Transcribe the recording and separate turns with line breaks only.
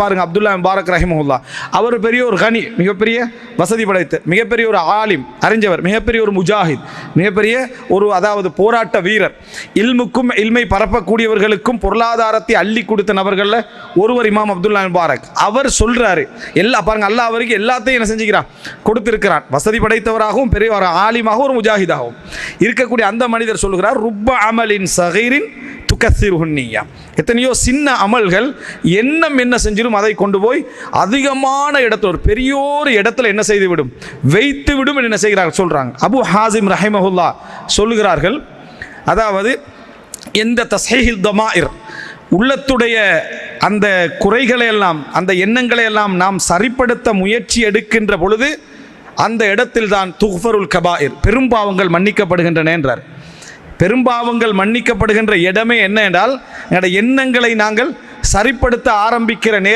பாருங்க, அப்துல்லா முபாரக் ரஹிமஹுல்லா, அவர் பெரிய ஒரு கனி, மிகப்பெரிய வசதி படைத்து, மிகப்பெரிய ஒரு ஆலிம், அறிஞவர், மிகப்பெரிய ஒரு முஜாஹித், மிகப்பெரிய ஒரு அதாவது போராட்ட வீரர், இல்முக்கும் இல்மை பரப்பக்கூடியவர்களுக்கும் பொருளாதாரத்தை அள்ளி கொடுத்த நபர்களில் ஒருவர் இமாம் அப்துல்லா முபாரக். அவர் சொல்றாரு, பாருங்க, அல்லாஹ் அவருக்கு எல்லாத்தையும் என்ன செஞ்சுக்கிறான், கொடுத்திருக்கிறான். வசதி படைத்தவராகவும் பெரிய ஒரு ஆலிமாகவும் ஒரு முஜாஹிதாகவும் இருக்கக்கூடிய அந்த மனிதர் சொல்லுகிறார், ருப்ப அமலின் சகீரின் துகசிருஹுன்னியா, எத்தனையோ சின்ன அமல்கள் எண்ணம் என்ன செஞ்சிடும், அதை கொண்டு போய் அதிகமான இடத்துல, ஒரு பெரியோரு இடத்துல என்ன செய்து விடும், வைத்து விடும் என்ன செய்கிறார்கள் சொல்றாங்க. அபு ஹாசிம் ரஹிமஹுல்லா சொல்லுகிறார்கள், அதாவது எந்த தஸ்ஹீஹில் தமாயிர், உள்ளத்துடைய அந்த குறைகளை எல்லாம், அந்த எண்ணங்களை எல்லாம் நாம் சரிப்படுத்த முயற்சி எடுக்கின்ற பொழுது அந்த இடத்தில் தான் துஃபருல் கபாயிர், பெரும்பாவங்கள் மன்னிக்கப்படுகின்றன என்றார். பெரும்பாவங்கள் மன்னிக்கப்படுகின்ற இடமே என்ன என்றால், எண்ணங்களை நாங்கள் சரிப்படுத்த ஆரம்பிக்கிற நேரம்